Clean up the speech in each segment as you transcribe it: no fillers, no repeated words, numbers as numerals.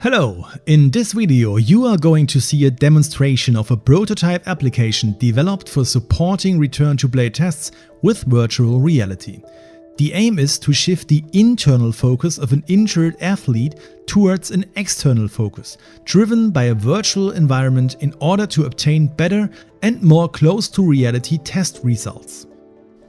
Hello, in this video you are going to see a demonstration of a prototype application developed for supporting return-to-play tests with virtual reality. The aim is to shift the internal focus of an injured athlete towards an external focus, driven by a virtual environment in order to obtain better and more close to reality test results.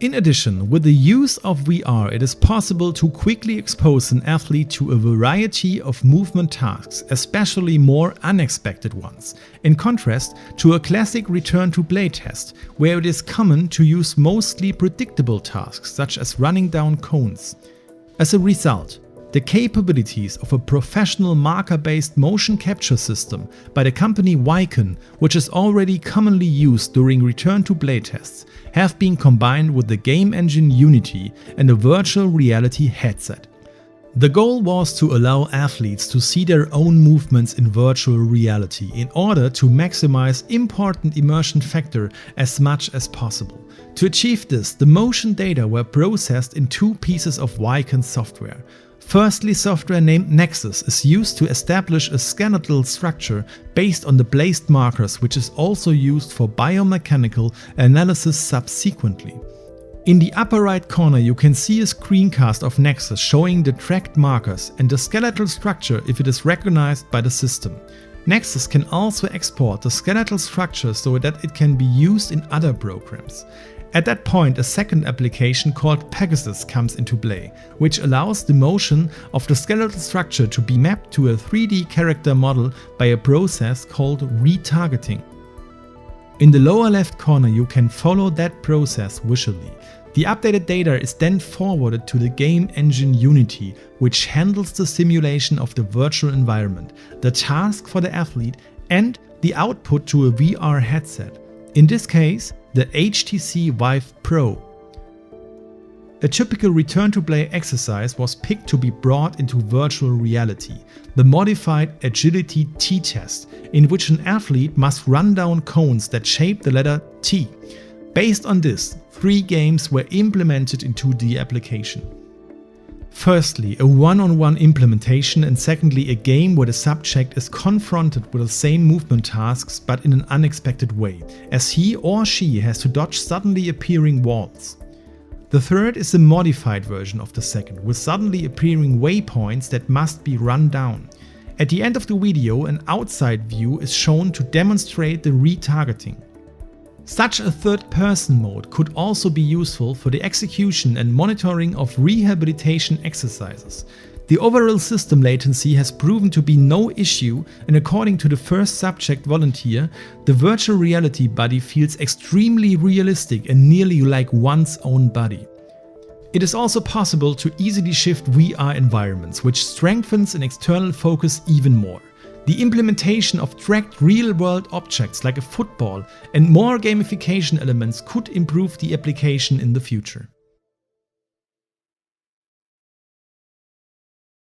In addition, with the use of VR, it is possible to quickly expose an athlete to a variety of movement tasks, especially more unexpected ones, in contrast to a classic return-to-play test, where it is common to use mostly predictable tasks such as running down cones. As a result, the capabilities of a professional marker-based motion capture system by the company Wie, which is already commonly used during return-to-play tests, have been combined with the game engine Unity and a virtual reality headset. The goal was to allow athletes to see their own movements in virtual reality in order to maximize important immersion factor as much as possible. To achieve this, the motion data were processed in two pieces of Wie software. Firstly, software named Nexus is used to establish a skeletal structure based on the placed markers, which is also used for biomechanical analysis subsequently. In the upper right corner you can see a screencast of Nexus showing the tracked markers and the skeletal structure if it is recognized by the system. Nexus can also export the skeletal structure so that it can be used in other programs. At that point, a second application called Pegasus comes into play, which allows the motion of the skeletal structure to be mapped to a 3D character model by a process called retargeting. In the lower left corner you can follow that process visually. The updated data is then forwarded to the game engine Unity, which handles the simulation of the virtual environment, the task for the athlete, and the output to a VR headset. In this case, the HTC Vive Pro. A typical return-to-play exercise was picked to be brought into virtual reality, the modified agility T-test, in which an athlete must run down cones that shape the letter T. Based on this, 3 games were implemented into the application. Firstly, a one-on-one implementation, and secondly, a game where the subject is confronted with the same movement tasks but in an unexpected way, as he or she has to dodge suddenly appearing walls. The third is a modified version of the second, with suddenly appearing waypoints that must be run down. At the end of the video, an outside view is shown to demonstrate the retargeting. Such a third-person mode could also be useful for the execution and monitoring of rehabilitation exercises. The overall system latency has proven to be no issue, and according to the first subject volunteer, the virtual reality body feels extremely realistic and nearly like one's own body. It is also possible to easily shift VR environments, which strengthens an external focus even more. The implementation of tracked real-world objects like a football and more gamification elements could improve the application in the future.